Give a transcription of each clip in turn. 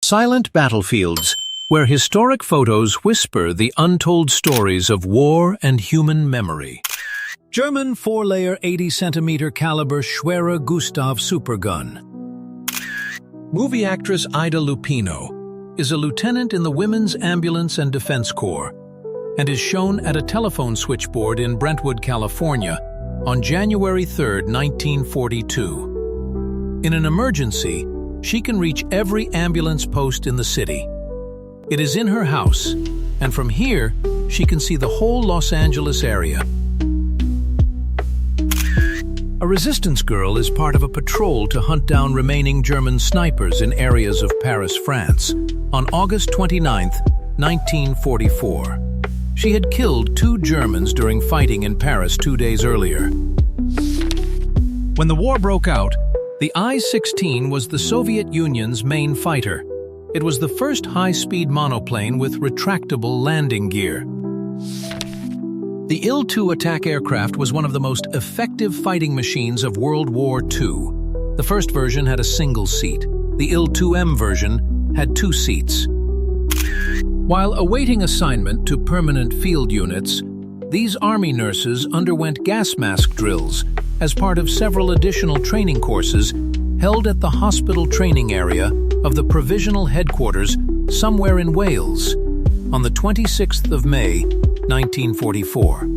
Silent battlefields, where historic photos whisper the untold stories of war and human memory. German 4-layer 80-centimeter caliber Schwerer Gustav supergun. Movie actress Ida Lupino is a lieutenant in the Women's Ambulance and Defense Corps and is shown at a telephone switchboard in Brentwood, California on January 3, 1942. In an emergency, she can reach every ambulance post in the city. It is in her house, and from here, she can see the whole Los Angeles area. A resistance girl is part of a patrol to hunt down remaining German snipers in areas of Paris, France, on August 29, 1944. She had killed 2 Germans during fighting in Paris 2 days earlier. When the war broke out, the I-16 was the Soviet Union's main fighter. It was the first high-speed monoplane with retractable landing gear. The Il-2 attack aircraft was one of the most effective fighting machines of World War II. The first version had a single seat. The Il-2M version had 2 seats. While awaiting assignment to permanent field units, these Army nurses underwent gas mask drills as part of several additional training courses held at the hospital training area of the Provisional Headquarters somewhere in Wales on the 26th of May, 1944.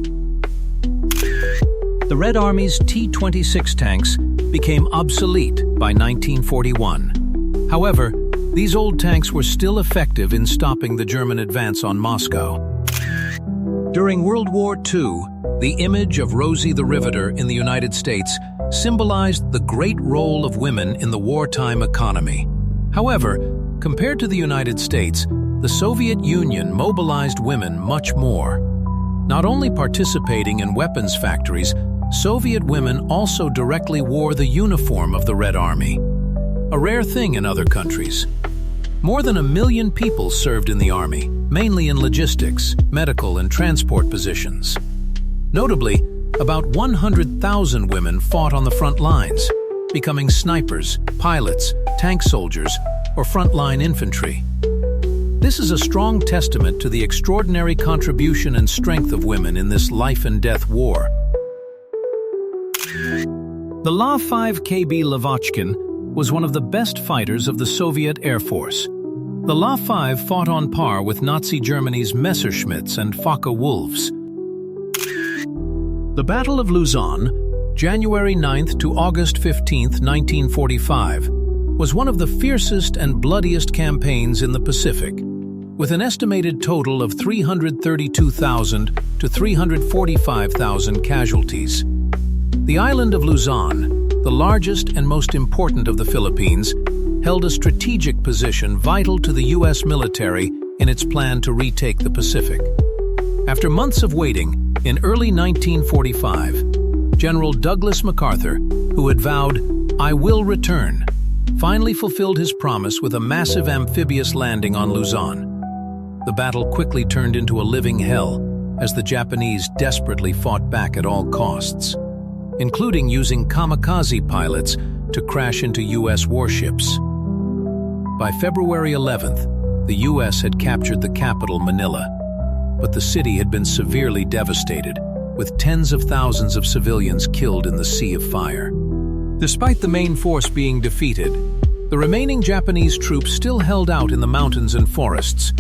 The Red Army's T-26 tanks became obsolete by 1941. However, these old tanks were still effective in stopping the German advance on Moscow. During World War II, the image of Rosie the Riveter in the United States symbolized the great role of women in the wartime economy. However, compared to the United States, the Soviet Union mobilized women much more. Not only participating in weapons factories, Soviet women also directly wore the uniform of the Red Army, a rare thing in other countries. More than 1 million people served in the Army, mainly in logistics, medical, and transport positions. Notably, about 100,000 women fought on the front lines, becoming snipers, pilots, tank soldiers, or frontline infantry. This is a strong testament to the extraordinary contribution and strength of women in this life-and-death war. The La-5 KB Lavochkin was one of the best fighters of the Soviet Air Force. The La-5 fought on par with Nazi Germany's Messerschmitts and Focke-Wulfs. The Battle of Luzon, January 9th to August 15th, 1945, was one of the fiercest and bloodiest campaigns in the Pacific, with an estimated total of 332,000 to 345,000 casualties. The island of Luzon, the largest and most important of the Philippines, held a strategic position vital to the U.S. military in its plan to retake the Pacific. After months of waiting, in early 1945, General Douglas MacArthur, who had vowed, "I will return," finally fulfilled his promise with a massive amphibious landing on Luzon. The battle quickly turned into a living hell as the Japanese desperately fought back at all costs, including using kamikaze pilots to crash into U.S. warships. By February 11th, the U.S. had captured the capital, Manila, but the city had been severely devastated, with tens of thousands of civilians killed in the sea of fire. Despite the main force being defeated, the remaining Japanese troops still held out in the mountains and forests,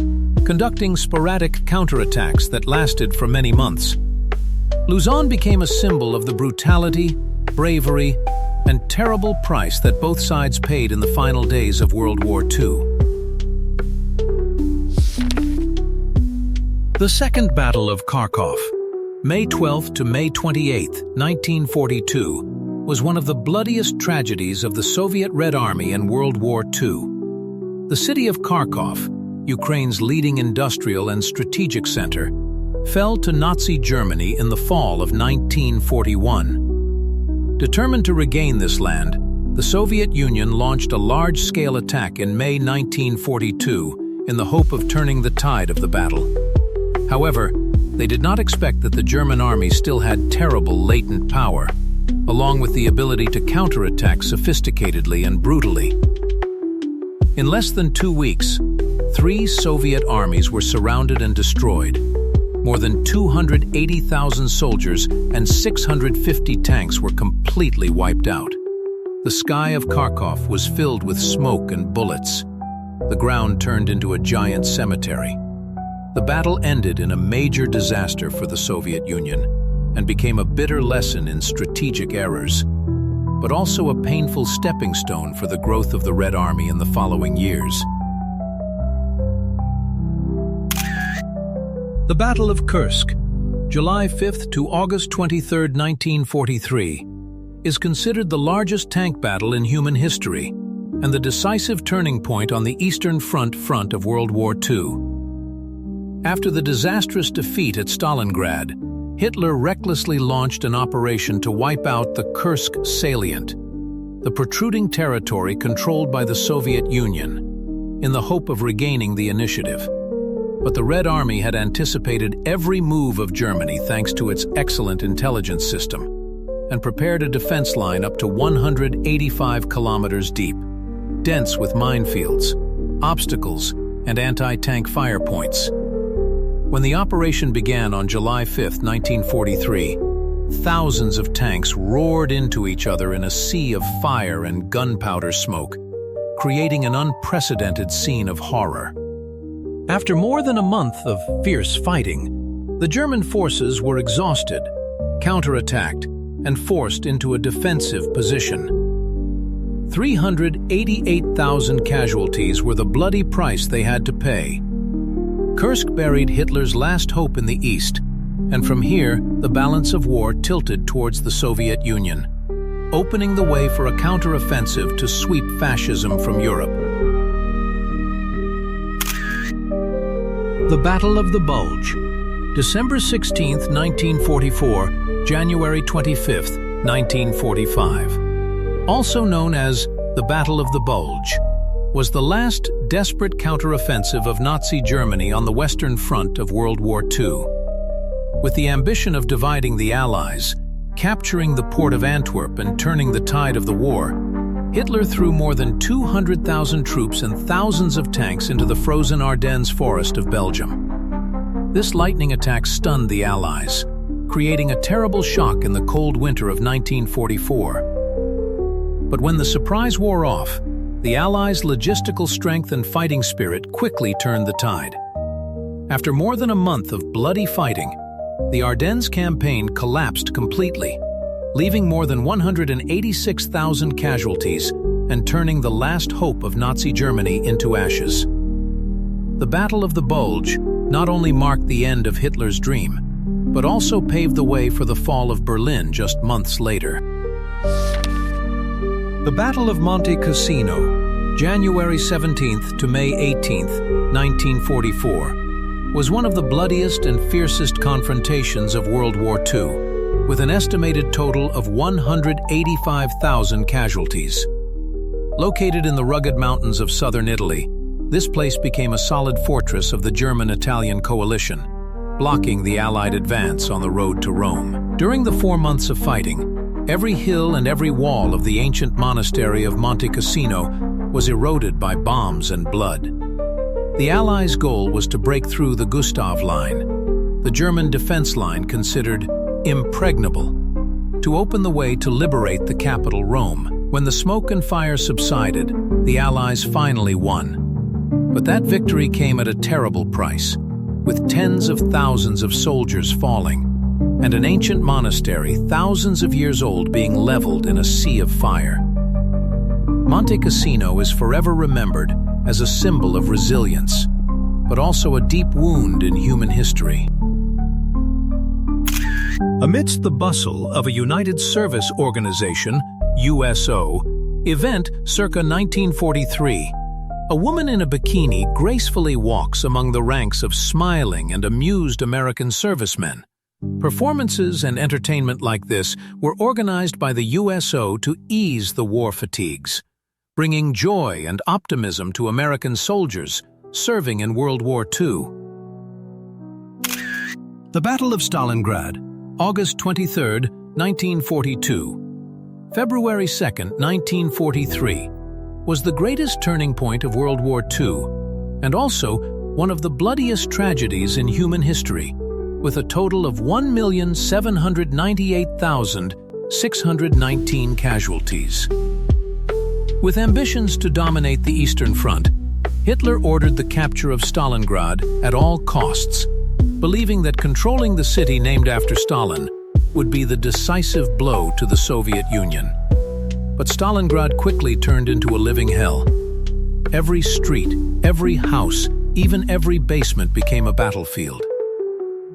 conducting sporadic counterattacks that lasted for many months. Luzon became a symbol of the brutality, bravery, and terrible price that both sides paid in the final days of World War II. The Second Battle of Kharkov, May 12 to May 28, 1942, was one of the bloodiest tragedies of the Soviet Red Army in World War II. The city of Kharkov, Ukraine's leading industrial and strategic center, fell to Nazi Germany in the fall of 1941. Determined to regain this land, the Soviet Union launched a large-scale attack in May 1942 in the hope of turning the tide of the battle. However, they did not expect that the German army still had terrible latent power, along with the ability to counterattack sophisticatedly and brutally. In less than 2 weeks, 3 Soviet armies were surrounded and destroyed. More than 280,000 soldiers and 650 tanks were completely wiped out. The sky of Kharkov was filled with smoke and bullets. The ground turned into a giant cemetery. The battle ended in a major disaster for the Soviet Union and became a bitter lesson in strategic errors, but also a painful stepping stone for the growth of the Red Army in the following years. The Battle of Kursk, July 5th to August 23, 1943, is considered the largest tank battle in human history and the decisive turning point on the Eastern Front of World War II. After the disastrous defeat at Stalingrad, Hitler recklessly launched an operation to wipe out the Kursk salient, the protruding territory controlled by the Soviet Union, in the hope of regaining the initiative. But the Red Army had anticipated every move of Germany thanks to its excellent intelligence system, and prepared a defense line up to 185 kilometers deep, dense with minefields, obstacles, and anti-tank fire points. When the operation began on July 5, 1943, thousands of tanks roared into each other in a sea of fire and gunpowder smoke, creating an unprecedented scene of horror. After more than a month of fierce fighting, the German forces were exhausted, counterattacked, and forced into a defensive position. 388,000 casualties were the bloody price they had to pay. Kursk buried Hitler's last hope in the east, and from here, the balance of war tilted towards the Soviet Union, opening the way for a counteroffensive to sweep fascism from Europe. The Battle of the Bulge, December 16, 1944, January 25, 1945. Also known as the Battle of the Bulge, was the last desperate counteroffensive of Nazi Germany on the Western Front of World War II. With the ambition of dividing the Allies, capturing the port of Antwerp and turning the tide of the war, Hitler threw more than 200,000 troops and thousands of tanks into the frozen Ardennes forest of Belgium. This lightning attack stunned the Allies, creating a terrible shock in the cold winter of 1944. But when the surprise wore off, the Allies' logistical strength and fighting spirit quickly turned the tide. After more than a month of bloody fighting, the Ardennes campaign collapsed completely, leaving more than 186,000 casualties and turning the last hope of Nazi Germany into ashes. The Battle of the Bulge not only marked the end of Hitler's dream, but also paved the way for the fall of Berlin just months later. The Battle of Monte Cassino, January 17th to May 18th, 1944, was one of the bloodiest and fiercest confrontations of World War II, with an estimated total of 185,000 casualties. Located in the rugged mountains of southern Italy, this place became a solid fortress of the German-Italian coalition, blocking the Allied advance on the road to Rome. During the 4 months of fighting, every hill and every wall of the ancient monastery of Monte Cassino was eroded by bombs and blood. The Allies' goal was to break through the Gustav Line, the German defense line considered impregnable, to open the way to liberate the capital Rome. When the smoke and fire subsided, the Allies finally won. But that victory came at a terrible price, with tens of thousands of soldiers falling, and an ancient monastery thousands of years old being leveled in a sea of fire. Monte Cassino is forever remembered as a symbol of resilience, but also a deep wound in human history. Amidst the bustle of a United Service Organization, USO, event circa 1943, a woman in a bikini gracefully walks among the ranks of smiling and amused American servicemen. Performances and entertainment like this were organized by the USO to ease the war fatigues, bringing joy and optimism to American soldiers serving in World War II. The Battle of Stalingrad, August 23, 1942, February 2, 1943, was the greatest turning point of World War II, and also one of the bloodiest tragedies in human history, with a total of 1,798,619 casualties. With ambitions to dominate the Eastern Front, Hitler ordered the capture of Stalingrad at all costs, believing that controlling the city named after Stalin would be the decisive blow to the Soviet Union. But Stalingrad quickly turned into a living hell. Every street, every house, even every basement became a battlefield.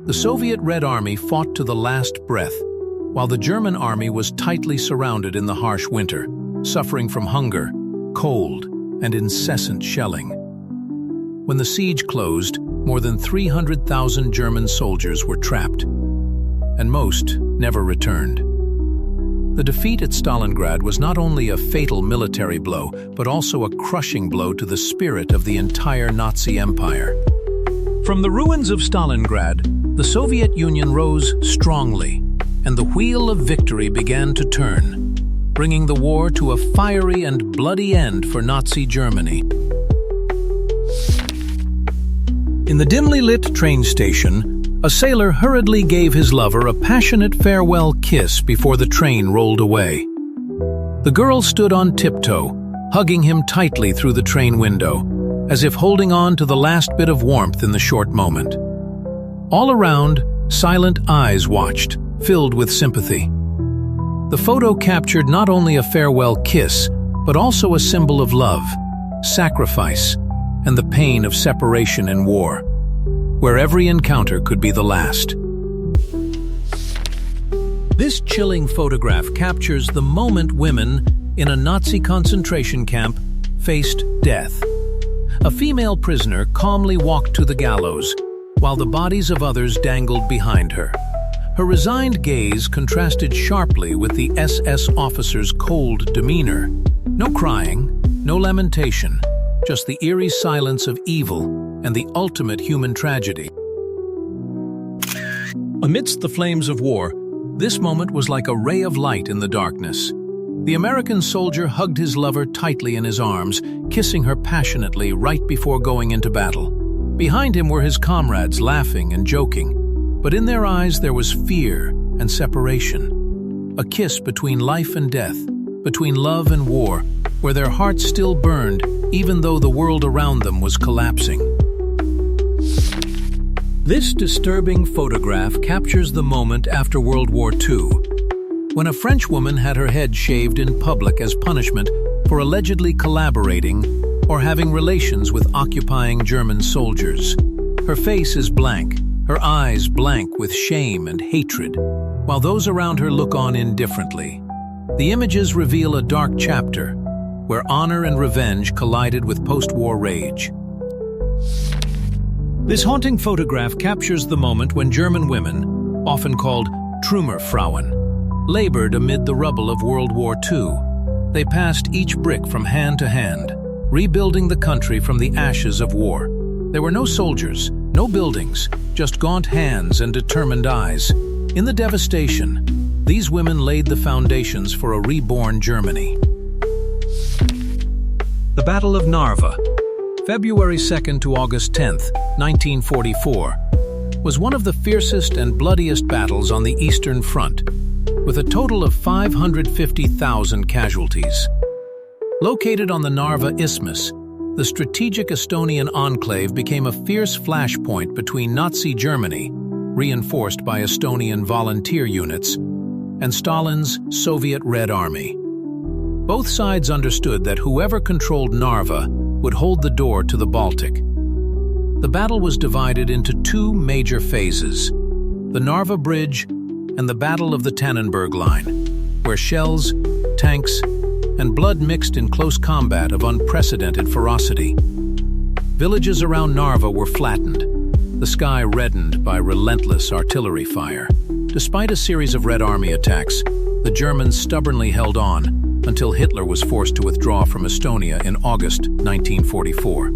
The Soviet Red Army fought to the last breath, while the German army was tightly surrounded in the harsh winter, suffering from hunger, cold, and incessant shelling. When the siege closed, more than 300,000 German soldiers were trapped, and most never returned. The defeat at Stalingrad was not only a fatal military blow, but also a crushing blow to the spirit of the entire Nazi Empire. From the ruins of Stalingrad, the Soviet Union rose strongly, and the wheel of victory began to turn, bringing the war to a fiery and bloody end for Nazi Germany. In the dimly lit train station, a sailor hurriedly gave his lover a passionate farewell kiss before the train rolled away. The girl stood on tiptoe, hugging him tightly through the train window, as if holding on to the last bit of warmth in the short moment. All around, silent eyes watched, filled with sympathy. The photo captured not only a farewell kiss, but also a symbol of love, sacrifice, and the pain of separation in war, where every encounter could be the last. This chilling photograph captures the moment women in a Nazi concentration camp faced death. A female prisoner calmly walked to the gallows, while the bodies of others dangled behind her. Her resigned gaze contrasted sharply with the SS officer's cold demeanor. No crying, no lamentation, just the eerie silence of evil and the ultimate human tragedy. Amidst the flames of war, this moment was like a ray of light in the darkness. The American soldier hugged his lover tightly in his arms, kissing her passionately right before going into battle. Behind him were his comrades, laughing and joking, but in their eyes there was fear and separation. A kiss between life and death, between love and war, where their hearts still burned even though the world around them was collapsing. This disturbing photograph captures the moment after World War II, when a French woman had her head shaved in public as punishment for allegedly collaborating or having relations with occupying German soldiers. Her face is blank, her eyes blank with shame and hatred, while those around her look on indifferently. The images reveal a dark chapter, where honor and revenge collided with post-war rage. This haunting photograph captures the moment when German women, often called Trümmerfrauen, labored amid the rubble of World War II. They passed each brick from hand to hand, rebuilding the country from the ashes of war. There were no soldiers, no buildings, just gaunt hands and determined eyes. In the devastation, these women laid the foundations for a reborn Germany. The Battle of Narva, February 2nd to August 10th, 1944, was one of the fiercest and bloodiest battles on the Eastern Front, with a total of 550,000 casualties. Located on the Narva Isthmus, the strategic Estonian enclave became a fierce flashpoint between Nazi Germany, reinforced by Estonian volunteer units, and Stalin's Soviet Red Army. Both sides understood that whoever controlled Narva would hold the door to the Baltic. The battle was divided into two major phases: the Narva Bridge and the Battle of the Tannenberg Line, where shells, tanks, and blood mixed in close combat of unprecedented ferocity. Villages around Narva were flattened, the sky reddened by relentless artillery fire. Despite a series of Red Army attacks, the Germans stubbornly held on until Hitler was forced to withdraw from Estonia in August 1944.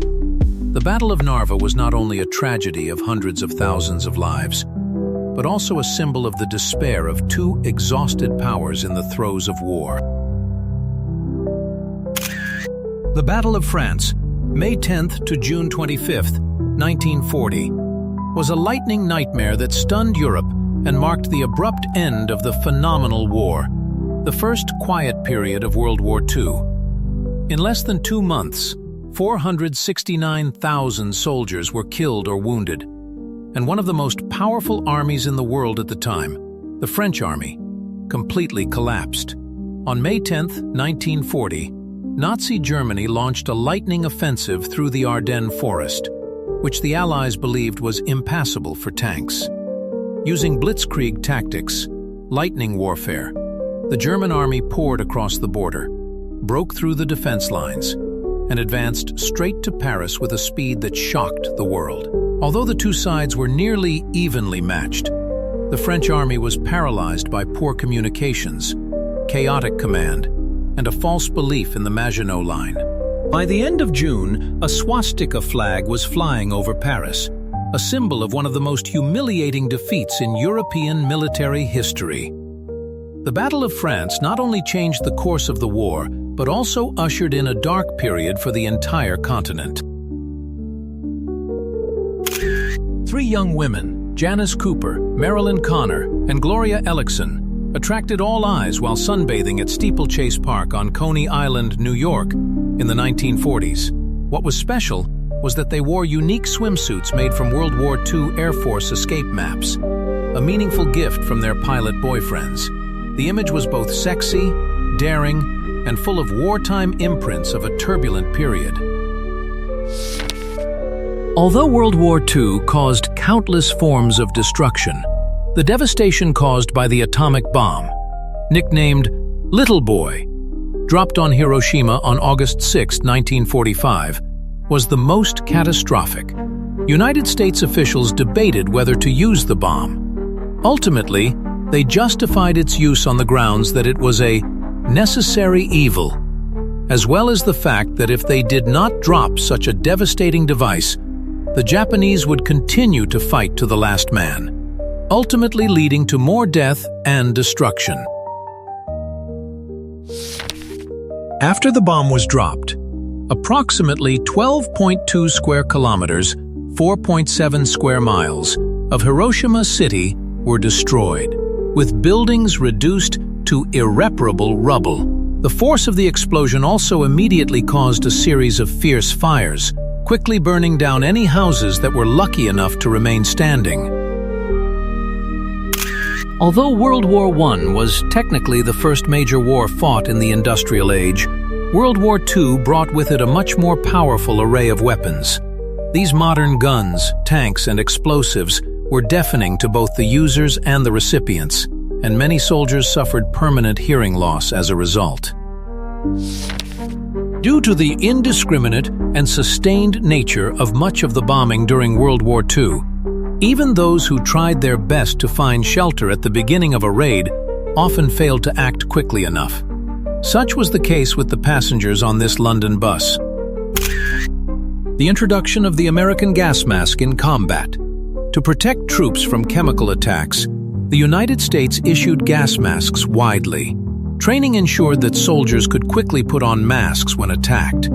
The Battle of Narva was not only a tragedy of hundreds of thousands of lives, but also a symbol of the despair of two exhausted powers in the throes of war. The Battle of France, May 10th to June 25th, 1940, was a lightning nightmare that stunned Europe and marked the abrupt end of the phenomenal war, the first quiet period of World War II. In less than 2 months, 469,000 soldiers were killed or wounded, and one of the most powerful armies in the world at the time, the French army, completely collapsed. On May 10, 1940, Nazi Germany launched a lightning offensive through the Ardennes forest, which the Allies believed was impassable for tanks. Using blitzkrieg tactics, lightning warfare, the German army poured across the border, broke through the defense lines, and advanced straight to Paris with a speed that shocked the world. Although the two sides were nearly evenly matched, the French army was paralyzed by poor communications, chaotic command, and a false belief in the Maginot Line. By the end of June, a swastika flag was flying over Paris, a symbol of one of the most humiliating defeats in European military history. The Battle of France not only changed the course of the war, but also ushered in a dark period for the entire continent. 3 young women, Janice Cooper, Marilyn Connor, and Gloria Ellickson, attracted all eyes while sunbathing at Steeplechase Park on Coney Island, New York, in the 1940s. What was special was that they wore unique swimsuits made from World War II Air Force escape maps, a meaningful gift from their pilot boyfriends. The image was both sexy, daring, and full of wartime imprints of a turbulent period. Although World War II caused countless forms of destruction, the devastation caused by the atomic bomb, nicknamed Little Boy, dropped on Hiroshima on August 6, 1945, was the most catastrophic. United States officials debated whether to use the bomb. Ultimately, they justified its use on the grounds that it was a necessary evil, as well as the fact that if they did not drop such a devastating device, the Japanese would continue to fight to the last man, ultimately leading to more death and destruction. After the bomb was dropped, approximately 12.2 square kilometers, 4.7 square miles, of Hiroshima City were destroyed, with buildings reduced to irreparable rubble. The force of the explosion also immediately caused a series of fierce fires, quickly burning down any houses that were lucky enough to remain standing. Although World War I was technically the first major war fought in the industrial age, World War II brought with it a much more powerful array of weapons. These modern guns, tanks, and explosives were deafening to both the users and the recipients, and many soldiers suffered permanent hearing loss as a result. Due to the indiscriminate and sustained nature of much of the bombing during World War II, even those who tried their best to find shelter at the beginning of a raid often failed to act quickly enough. Such was the case with the passengers on this London bus. The introduction of the American gas mask in combat. To protect troops from chemical attacks, the United States issued gas masks widely. Training ensured that soldiers could quickly put on masks when attacked.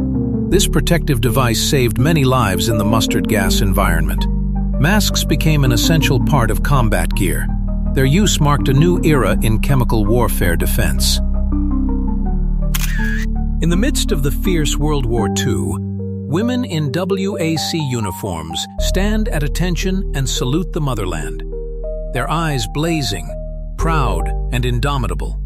This protective device saved many lives in the mustard gas environment. Masks became an essential part of combat gear. Their use marked a new era in chemical warfare defense. In the midst of the fierce World War II, women in WAC uniforms stand at attention and salute the motherland, their eyes blazing, proud and indomitable.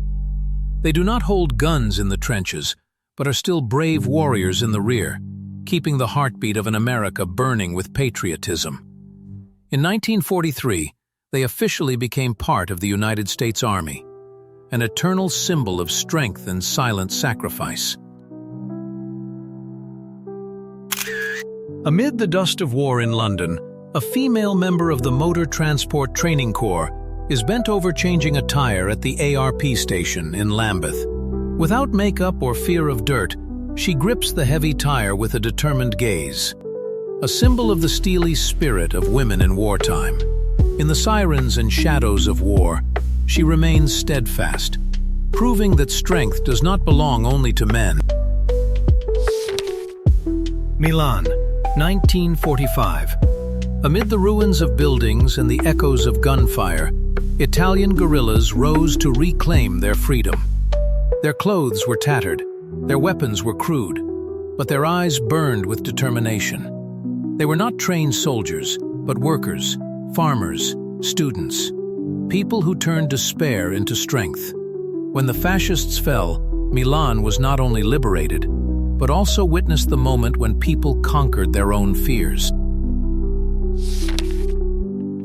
They do not hold guns in the trenches, but are still brave warriors in the rear, keeping the heartbeat of an America burning with patriotism. In 1943, they officially became part of the United States Army, an eternal symbol of strength and silent sacrifice. Amid the dust of war in London, a female member of the Motor Transport Training Corps is bent over changing a tire at the ARP station in Lambeth. Without makeup or fear of dirt, she grips the heavy tire with a determined gaze, a symbol of the steely spirit of women in wartime. In the sirens and shadows of war, she remains steadfast, proving that strength does not belong only to men. Milan, 1945. Amid the ruins of buildings and the echoes of gunfire, Italian guerrillas rose to reclaim their freedom. Their clothes were tattered, their weapons were crude, but their eyes burned with determination. They were not trained soldiers, but workers, farmers, students, people who turned despair into strength. When the fascists fell, Milan was not only liberated, but also witnessed the moment when people conquered their own fears.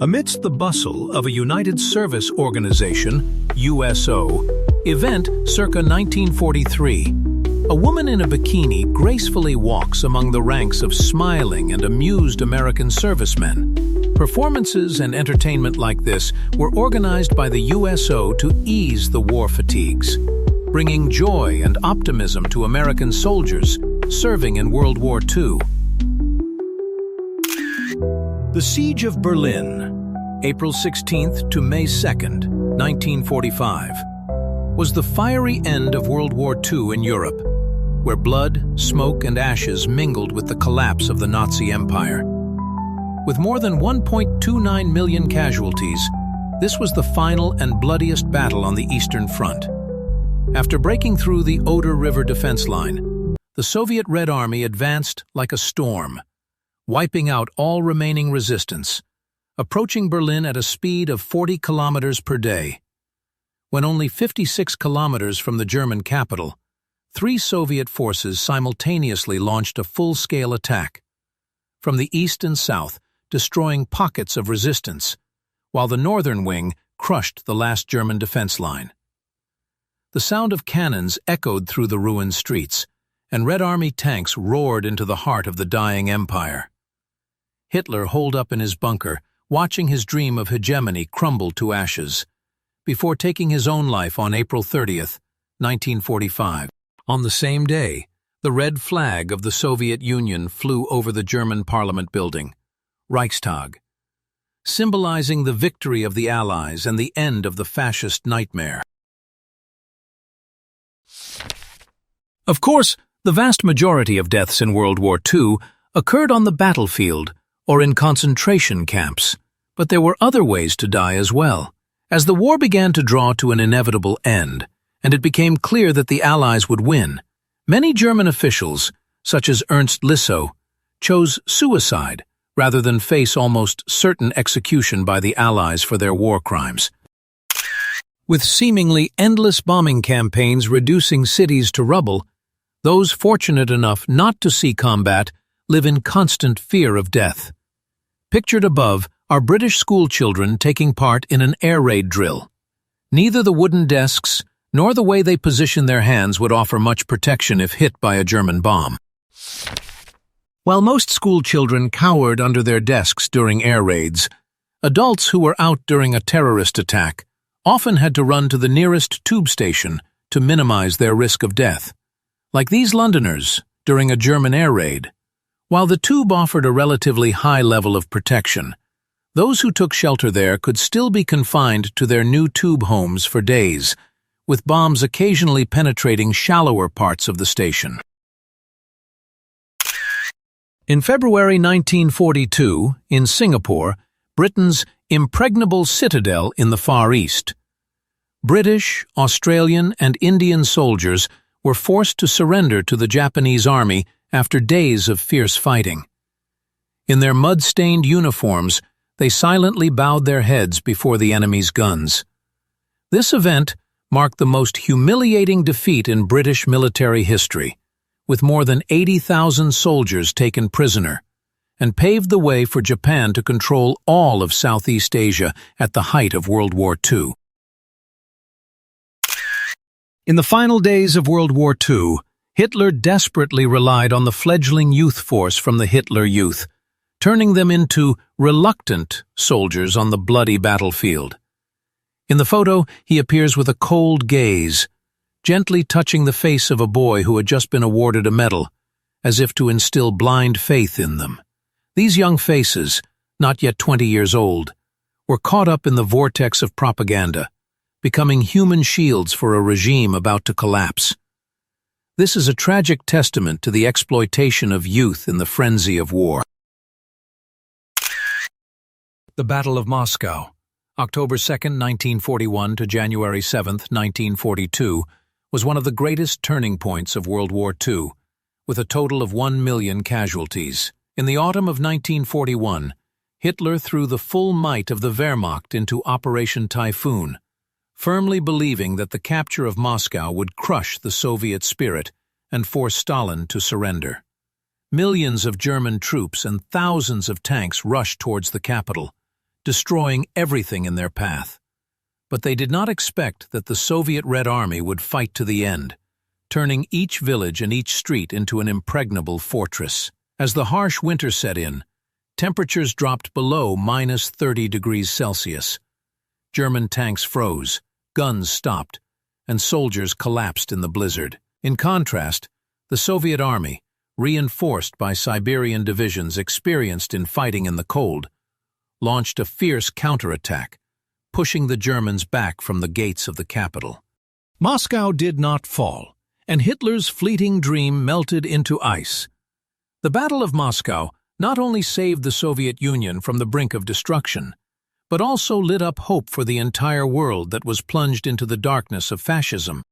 Amidst the bustle of a United Service Organization, USO, event circa 1943, a woman in a bikini gracefully walks among the ranks of smiling and amused American servicemen. Performances and entertainment like this were organized by the USO to ease the war fatigues, bringing joy and optimism to American soldiers serving in World War II. The Siege of Berlin, April 16th to May 2nd, 1945, was the fiery end of World War II in Europe, where blood, smoke, and ashes mingled with the collapse of the Nazi Empire. With more than 1.29 million casualties, this was the final and bloodiest battle on the Eastern Front. After breaking through the Oder River defense line, the Soviet Red Army advanced like a storm, wiping out all remaining resistance, approaching Berlin at a speed of 40 kilometers per day. When only 56 kilometers from the German capital, 3 Soviet forces simultaneously launched a full-scale attack, from the east and south, destroying pockets of resistance, while the northern wing crushed the last German defense line. The sound of cannons echoed through the ruined streets, and Red Army tanks roared into the heart of the dying empire. Hitler holed up in his bunker, watching his dream of hegemony crumble to ashes, before taking his own life on April 30th, 1945. On the same day, the red flag of the Soviet Union flew over the German parliament building, Reichstag, symbolizing the victory of the Allies and the end of the fascist nightmare. Of course, the vast majority of deaths in World War II occurred on the battlefield or in concentration camps, but there were other ways to die as well. As the war began to draw to an inevitable end, and it became clear that the Allies would win, many German officials, such as Ernst Lissow, chose suicide rather than face almost certain execution by the Allies for their war crimes. With seemingly endless bombing campaigns reducing cities to rubble, those fortunate enough not to see combat live in constant fear of death. Pictured above are British schoolchildren taking part in an air raid drill. Neither the wooden desks nor the way they position their hands would offer much protection if hit by a German bomb. While most schoolchildren cowered under their desks during air raids, adults who were out during a terrorist attack often had to run to the nearest tube station to minimize their risk of death. Like these Londoners during a German air raid. While the tube offered a relatively high level of protection, those who took shelter there could still be confined to their new tube homes for days, with bombs occasionally penetrating shallower parts of the station. In February 1942, in Singapore, Britain's impregnable citadel in the Far East, British, Australian, and Indian soldiers were forced to surrender to the Japanese army after days of fierce fighting. In their mud-stained uniforms, they silently bowed their heads before the enemy's guns. This event marked the most humiliating defeat in British military history, with more than 80,000 soldiers taken prisoner, and paved the way for Japan to control all of Southeast Asia at the height of World War II. In the final days of World War II, Hitler desperately relied on the fledgling youth force from the Hitler Youth, turning them into reluctant soldiers on the bloody battlefield. In the photo, he appears with a cold gaze, gently touching the face of a boy who had just been awarded a medal, as if to instill blind faith in them. These young faces, not yet 20 years old, were caught up in the vortex of propaganda, becoming human shields for a regime about to collapse. This is a tragic testament to the exploitation of youth in the frenzy of war. The Battle of Moscow, October 2, 1941 to January 7, 1942, was one of the greatest turning points of World War II, with a total of 1 million casualties. In the autumn of 1941, Hitler threw the full might of the Wehrmacht into Operation Typhoon, firmly believing that the capture of Moscow would crush the Soviet spirit and force Stalin to surrender. Millions of German troops and thousands of tanks rushed towards the capital, destroying everything in their path. But they did not expect that the Soviet Red Army would fight to the end, turning each village and each street into an impregnable fortress. As the harsh winter set in, temperatures dropped below -30 degrees Celsius. German tanks froze, guns stopped, and soldiers collapsed in the blizzard. In contrast, the Soviet army, reinforced by Siberian divisions experienced in fighting in the cold, launched a fierce counterattack, pushing the Germans back from the gates of the capital. Moscow did not fall, and Hitler's fleeting dream melted into ice. The Battle of Moscow not only saved the Soviet Union from the brink of destruction, but also lit up hope for the entire world that was plunged into the darkness of fascism.